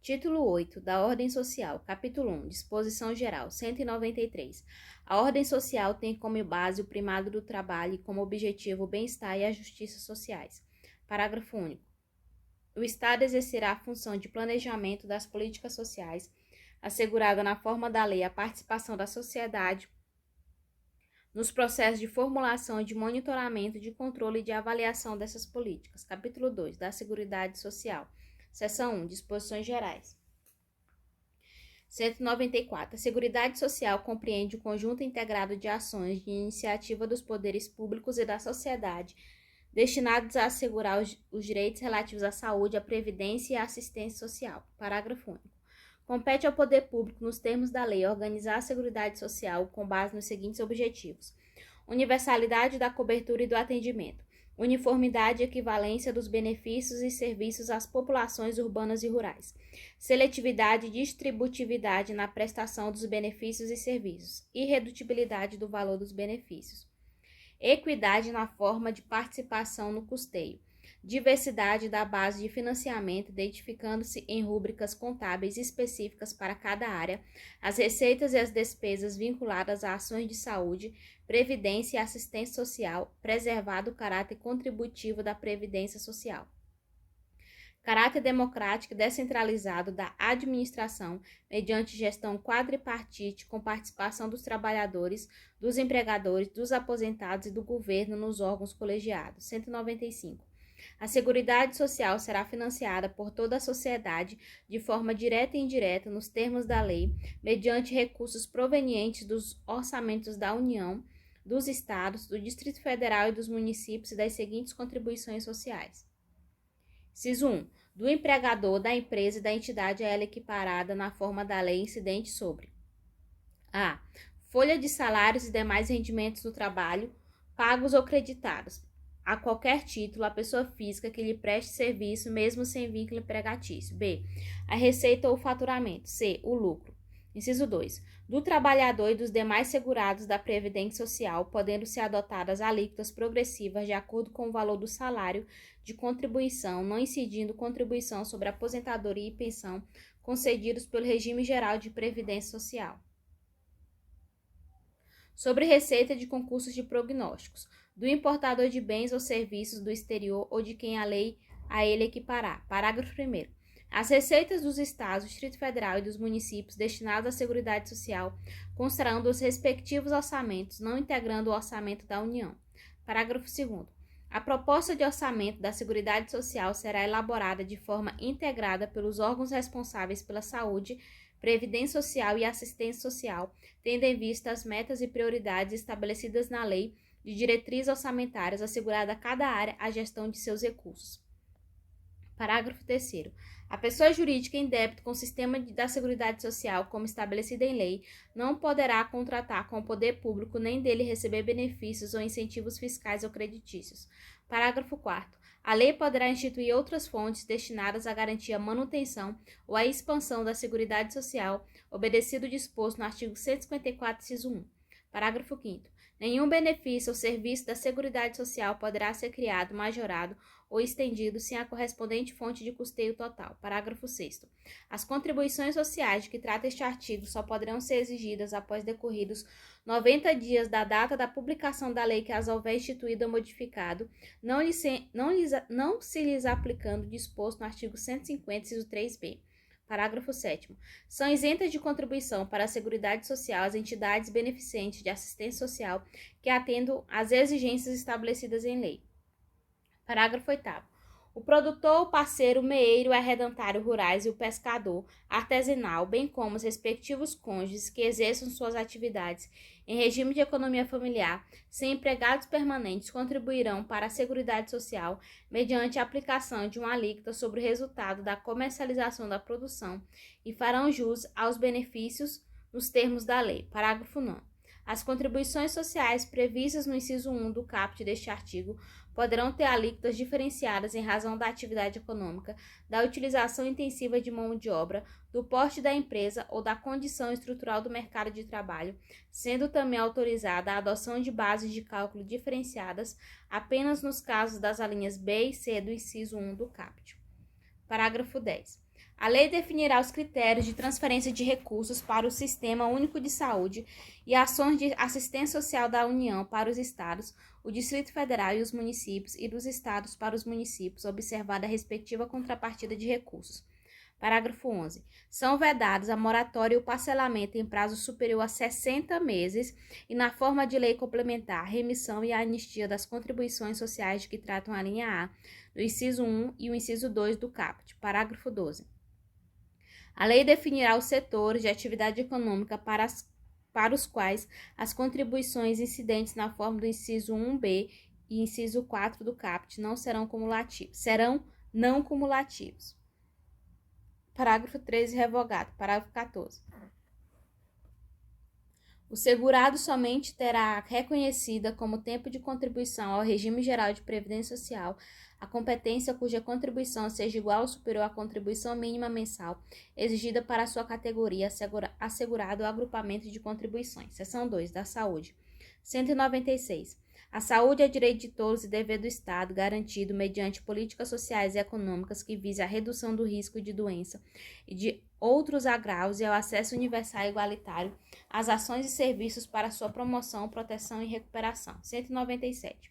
Título 8 da Ordem Social, Capítulo 1, Disposição Geral, 193. A ordem social tem como base o primado do trabalho e como objetivo o bem-estar e a justiça sociais. Parágrafo único. O Estado exercerá a função de planejamento das políticas sociais, assegurada na forma da lei a participação da sociedade nos processos de formulação, de monitoramento, de controle e de avaliação dessas políticas. Capítulo 2 da Seguridade Social. Seção 1. Disposições Gerais. 194. A Seguridade Social compreende o conjunto integrado de ações de iniciativa dos poderes públicos e da sociedade destinados a assegurar os direitos relativos à saúde, à previdência e à assistência social. Parágrafo único. Compete ao poder público, nos termos da lei, organizar a Seguridade Social com base nos seguintes objetivos: universalidade da cobertura e do atendimento, uniformidade e equivalência dos benefícios e serviços às populações urbanas e rurais, seletividade e distributividade na prestação dos benefícios e serviços, irredutibilidade do valor dos benefícios, equidade na forma de participação no custeio, diversidade da base de financiamento, identificando-se em rúbricas contábeis específicas para cada área as receitas e as despesas vinculadas a ações de saúde, previdência e assistência social, preservado o caráter contributivo da previdência social. Caráter democrático e descentralizado da administração, mediante gestão quadripartite com participação dos trabalhadores, dos empregadores, dos aposentados e do governo nos órgãos colegiados. 195. A Seguridade Social será financiada por toda a sociedade, de forma direta e indireta, nos termos da lei, mediante recursos provenientes dos orçamentos da União, dos Estados, do Distrito Federal e dos municípios e das seguintes contribuições sociais. Inciso 1. Do empregador, da empresa e da entidade a ela equiparada na forma da lei incidente sobre a. Folha de salários e demais rendimentos do trabalho, pagos ou creditados, a qualquer título, a pessoa física que lhe preste serviço, mesmo sem vínculo empregatício. B. A receita ou faturamento. C. O lucro. Inciso 2. Do trabalhador e dos demais segurados da Previdência Social, podendo ser adotadas alíquotas progressivas de acordo com o valor do salário de contribuição, não incidindo contribuição sobre aposentadoria e pensão concedidos pelo Regime Geral de Previdência Social. Sobre receita de concursos de prognósticos, do importador de bens ou serviços do exterior ou de quem a lei a ele equiparar. Parágrafo 1º. As receitas dos Estados, do Distrito Federal e dos municípios destinadas à Seguridade Social constarão dos respectivos orçamentos, não integrando o orçamento da União. Parágrafo 2º. A proposta de orçamento da Seguridade Social será elaborada de forma integrada pelos órgãos responsáveis pela saúde, previdência social e assistência social, tendo em vista as metas e prioridades estabelecidas na lei de diretrizes orçamentárias, assegurada a cada área a gestão de seus recursos. Parágrafo 3º. A pessoa jurídica em débito com o sistema da Seguridade Social, como estabelecido em lei, não poderá contratar com o poder público nem dele receber benefícios ou incentivos fiscais ou creditícios. Parágrafo 4º. A lei poderá instituir outras fontes destinadas a garantir a manutenção ou a expansão da Seguridade Social, obedecido o disposto no artigo 154, inciso 1. Parágrafo 5º. Nenhum benefício ou serviço da Seguridade Social poderá ser criado, majorado ou estendido sem a correspondente fonte de custeio total. Parágrafo 6º. As contribuições sociais de que trata este artigo só poderão ser exigidas após decorridos 90 dias da data da publicação da lei que as houver instituído ou modificado, não se lhes aplicando o disposto no artigo 150, inciso 3b. Parágrafo 7º. São isentas de contribuição para a Seguridade Social as entidades beneficentes de assistência social que atendam às exigências estabelecidas em lei. Parágrafo 8º. O produtor, o parceiro, o meeiro, o arrendatário rurais e o pescador artesanal, bem como os respectivos cônjuges que exerçam suas atividades em regime de economia familiar, sem empregados permanentes, contribuirão para a Seguridade Social mediante a aplicação de uma alíquota sobre o resultado da comercialização da produção e farão jus aos benefícios nos termos da lei. Parágrafo 9º. As contribuições sociais previstas no inciso 1 do caput deste artigo poderão ter alíquotas diferenciadas em razão da atividade econômica, da utilização intensiva de mão de obra, do porte da empresa ou da condição estrutural do mercado de trabalho, sendo também autorizada a adoção de bases de cálculo diferenciadas apenas nos casos das alíneas B e C do inciso 1 do caput. Parágrafo 10. A lei definirá os critérios de transferência de recursos para o Sistema Único de Saúde e ações de assistência social da União para os Estados, o Distrito Federal e os municípios, e dos Estados para os municípios, observada a respectiva contrapartida de recursos. Parágrafo 11. São vedados a moratória e o parcelamento em prazo superior a 60 meses e, na forma de lei complementar, a remissão e a anistia das contribuições sociais de que tratam a linha A, do inciso 1 e o inciso 2 do caput. Parágrafo 12. A lei definirá os setores de atividade econômica para os quais as contribuições incidentes na forma do inciso 1b e inciso 4 do caput serão não cumulativos. Parágrafo 13 revogado. Parágrafo 14. O segurado somente terá reconhecida como tempo de contribuição ao regime geral de previdência social a competência cuja contribuição seja igual ou superior à contribuição mínima mensal exigida para a sua categoria assegurado ou agrupamento de contribuições. Seção 2. Da saúde. 196. A saúde é direito de todos e dever do Estado, garantido mediante políticas sociais e econômicas que visem a redução do risco de doença e de outros agravos e ao acesso universal e igualitário às ações e serviços para sua promoção, proteção e recuperação. 197.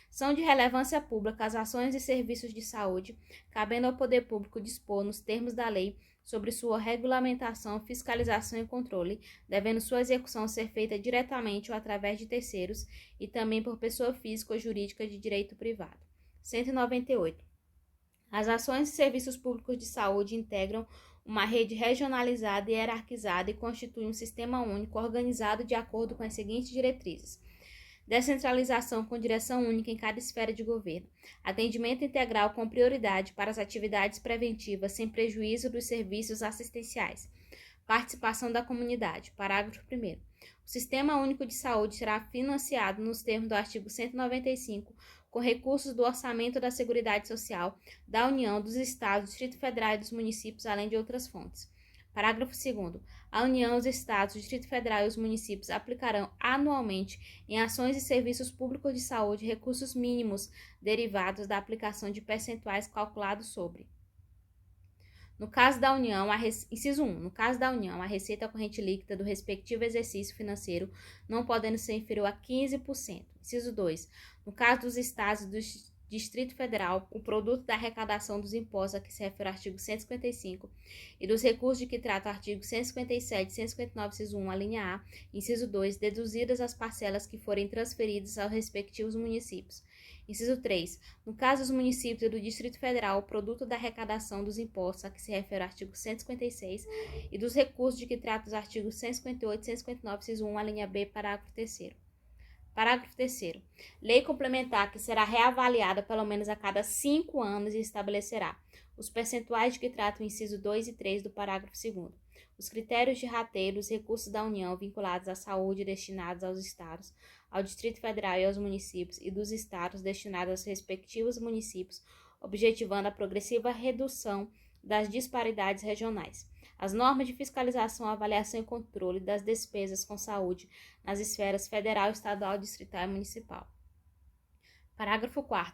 São de relevância pública as ações e serviços de saúde, cabendo ao poder público dispor, nos termos da lei, sobre sua regulamentação, fiscalização e controle, devendo sua execução ser feita diretamente ou através de terceiros e também por pessoa física ou jurídica de direito privado. 198. As ações e serviços públicos de saúde integram uma rede regionalizada e hierarquizada e constituem um sistema único organizado de acordo com as seguintes diretrizes: descentralização com direção única em cada esfera de governo, atendimento integral com prioridade para as atividades preventivas sem prejuízo dos serviços assistenciais, participação da comunidade. Parágrafo 1º. O Sistema Único de Saúde será financiado nos termos do artigo 195 com recursos do Orçamento da Seguridade Social, da União, dos Estados, do Distrito Federal e dos municípios, além de outras fontes. Parágrafo 2º. A União, os Estados, o Distrito Federal e os municípios aplicarão anualmente em ações e serviços públicos de saúde recursos mínimos derivados da aplicação de percentuais calculados sobre. No caso da União, inciso 1. No caso da União, a receita corrente líquida do respectivo exercício financeiro não podendo ser inferior a 15%. Inciso 2. No caso dos Estados e do Distrito Federal, o produto da arrecadação dos impostos a que se refere o artigo 155 e dos recursos de que trata o artigo 157 e 159, inciso 1, a linha A, inciso 2, deduzidas as parcelas que forem transferidas aos respectivos municípios. Inciso 3. No caso dos municípios e do Distrito Federal, o produto da arrecadação dos impostos a que se refere o artigo 156 e dos recursos de que trata os artigos 158 e 159, inciso 1, a linha B, parágrafo 3º. Parágrafo 3º. Lei complementar que será reavaliada pelo menos a cada 5 anos e estabelecerá os percentuais de que trata o inciso 2 e 3 do parágrafo 2º, os critérios de rateio dos recursos da União vinculados à saúde destinados aos Estados, ao Distrito Federal e aos municípios e dos Estados destinados aos respectivos municípios, objetivando a progressiva redução das disparidades regionais. As normas de fiscalização, avaliação e controle das despesas com saúde nas esferas federal, estadual, distrital e municipal. Parágrafo 4º.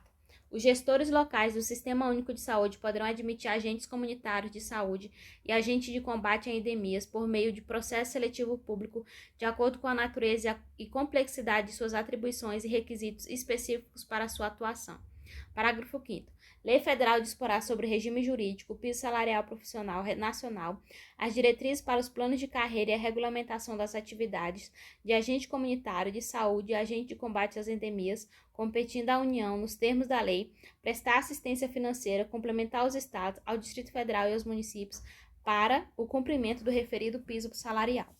Os gestores locais do Sistema Único de Saúde poderão admitir agentes comunitários de saúde e agentes de combate a endemias por meio de processo seletivo público de acordo com a natureza e complexidade de suas atribuições e requisitos específicos para sua atuação. Parágrafo 5º. Lei Federal disporá sobre o regime jurídico, o piso salarial profissional nacional, as diretrizes para os planos de carreira e a regulamentação das atividades de agente comunitário de saúde e agente de combate às endemias, competindo à União, nos termos da lei, prestar assistência financeira, complementar aos Estados, ao Distrito Federal e aos municípios para o cumprimento do referido piso salarial.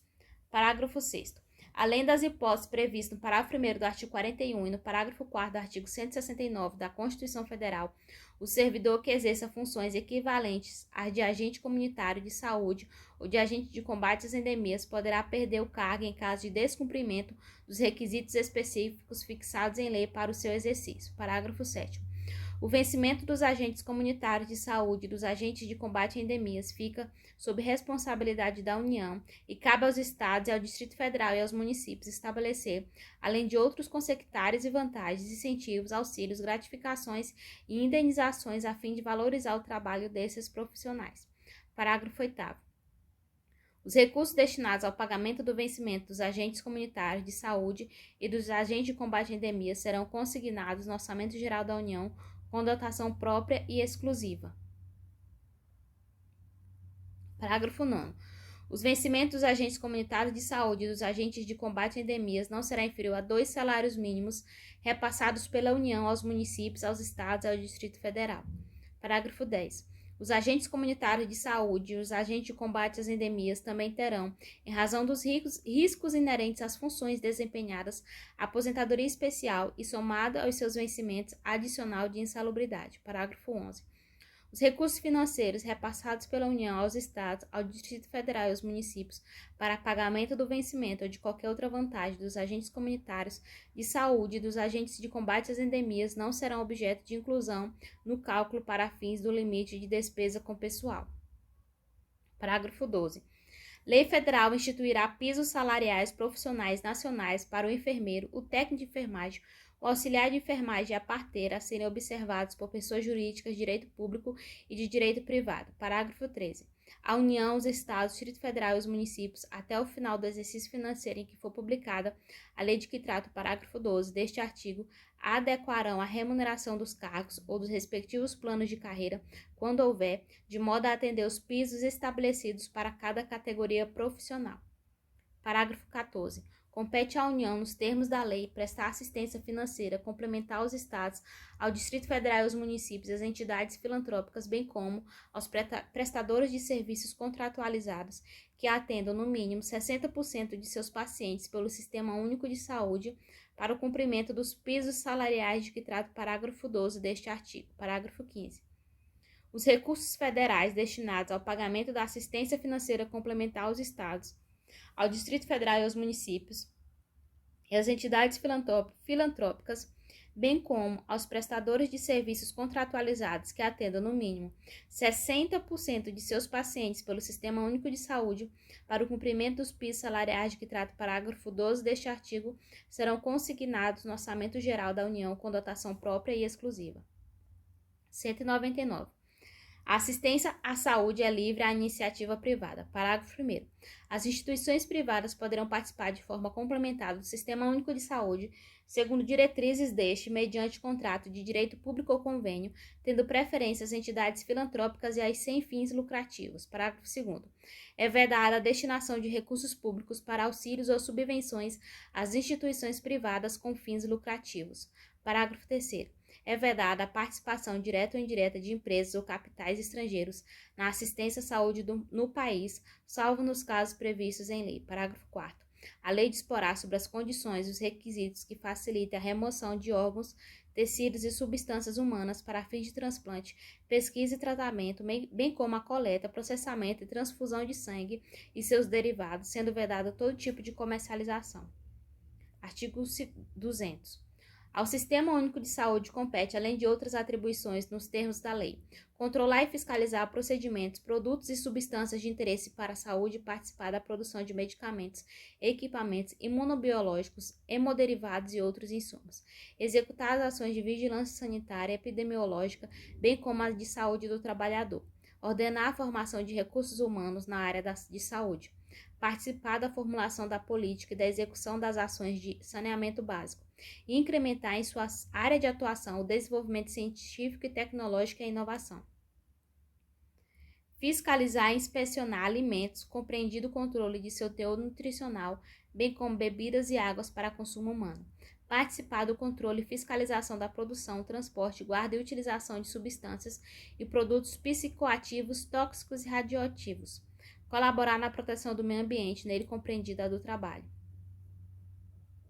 Parágrafo 6º. Além das hipóteses previstas no parágrafo 1º do artigo 41 e no parágrafo 4º do artigo 169 da Constituição Federal, o servidor que exerça funções equivalentes às de agente comunitário de saúde ou de agente de combate às endemias poderá perder o cargo em caso de descumprimento dos requisitos específicos fixados em lei para o seu exercício. Parágrafo 7º. O vencimento dos agentes comunitários de saúde e dos agentes de combate a endemias fica sob responsabilidade da União e cabe aos Estados e ao Distrito Federal e aos municípios estabelecer, além de outros consectários e vantagens, incentivos, auxílios, gratificações e indenizações a fim de valorizar o trabalho desses profissionais. Parágrafo 8º. Os recursos destinados ao pagamento do vencimento dos agentes comunitários de saúde e dos agentes de combate a endemias serão consignados no Orçamento Geral da União com dotação própria e exclusiva. Parágrafo 9º. Os vencimentos dos agentes comunitários de saúde e dos agentes de combate a endemias não será inferior a 2 salários mínimos repassados pela União aos municípios, aos estados e ao Distrito Federal. Parágrafo 10º. Os agentes comunitários de saúde e os agentes de combate às endemias também terão, em razão dos riscos inerentes às funções desempenhadas, aposentadoria especial e, somado aos seus vencimentos, adicional de insalubridade. Parágrafo 11º. Os recursos financeiros repassados pela União aos Estados, ao Distrito Federal e aos municípios para pagamento do vencimento ou de qualquer outra vantagem dos agentes comunitários de saúde e dos agentes de combate às endemias não serão objeto de inclusão no cálculo para fins do limite de despesa com pessoal. Parágrafo 12. Lei Federal instituirá pisos salariais profissionais nacionais para o enfermeiro, o técnico de enfermagem, o auxiliar de enfermagem e a parteira a serem observados por pessoas jurídicas de direito público e de direito privado. Parágrafo 13. A União, os Estados, o Distrito Federal e os municípios, até o final do exercício financeiro em que for publicada a lei de que trata o parágrafo 12 deste artigo, adequarão a remuneração dos cargos ou dos respectivos planos de carreira, quando houver, de modo a atender os pisos estabelecidos para cada categoria profissional. Parágrafo 14. Compete à União, nos termos da lei, prestar assistência financeira complementar aos Estados, ao Distrito Federal e aos municípios e às entidades filantrópicas, bem como aos prestadores de serviços contratualizados que atendam, no mínimo, 60% de seus pacientes pelo Sistema Único de Saúde para o cumprimento dos pisos salariais de que trata o parágrafo 12 deste artigo. Parágrafo 15. Os recursos federais destinados ao pagamento da assistência financeira complementar aos Estados, ao Distrito Federal e aos municípios e às entidades filantrópicas, bem como aos prestadores de serviços contratualizados que atendam, no mínimo, 60% de seus pacientes pelo Sistema Único de Saúde para o cumprimento dos pisos salariais de que trata o parágrafo 12 deste artigo, serão consignados no Orçamento Geral da União com dotação própria e exclusiva. 199. A assistência à saúde é livre à iniciativa privada. Parágrafo 1º. As instituições privadas poderão participar de forma complementar do Sistema Único de Saúde, segundo diretrizes deste, mediante contrato de direito público ou convênio, tendo preferência às entidades filantrópicas e às sem fins lucrativos. Parágrafo 2º. É vedada a destinação de recursos públicos para auxílios ou subvenções às instituições privadas com fins lucrativos. Parágrafo 3º. É vedada a participação direta ou indireta de empresas ou capitais estrangeiros na assistência à saúde no país, salvo nos casos previstos em lei. Parágrafo 4º. A lei disporá sobre as condições e os requisitos que facilitem a remoção de órgãos, tecidos e substâncias humanas para fins de transplante, pesquisa e tratamento, bem como a coleta, processamento e transfusão de sangue e seus derivados, sendo vedado todo tipo de comercialização. Artigo 200. Ao Sistema Único de Saúde compete, além de outras atribuições nos termos da lei, controlar e fiscalizar procedimentos, produtos e substâncias de interesse para a saúde e participar da produção de medicamentos, equipamentos imunobiológicos, hemoderivados e outros insumos. Executar as ações de vigilância sanitária e epidemiológica, bem como as de saúde do trabalhador. Ordenar a formação de recursos humanos na área de saúde. Participar da formulação da política e da execução das ações de saneamento básico, e incrementar em sua área de atuação o desenvolvimento científico e tecnológico e a inovação. Fiscalizar e inspecionar alimentos, compreendido o controle de seu teor nutricional, bem como bebidas e águas para consumo humano. Participar do controle e fiscalização da produção, transporte, guarda e utilização de substâncias e produtos psicoativos, tóxicos e radioativos. Colaborar na proteção do meio ambiente, nele compreendida a do trabalho.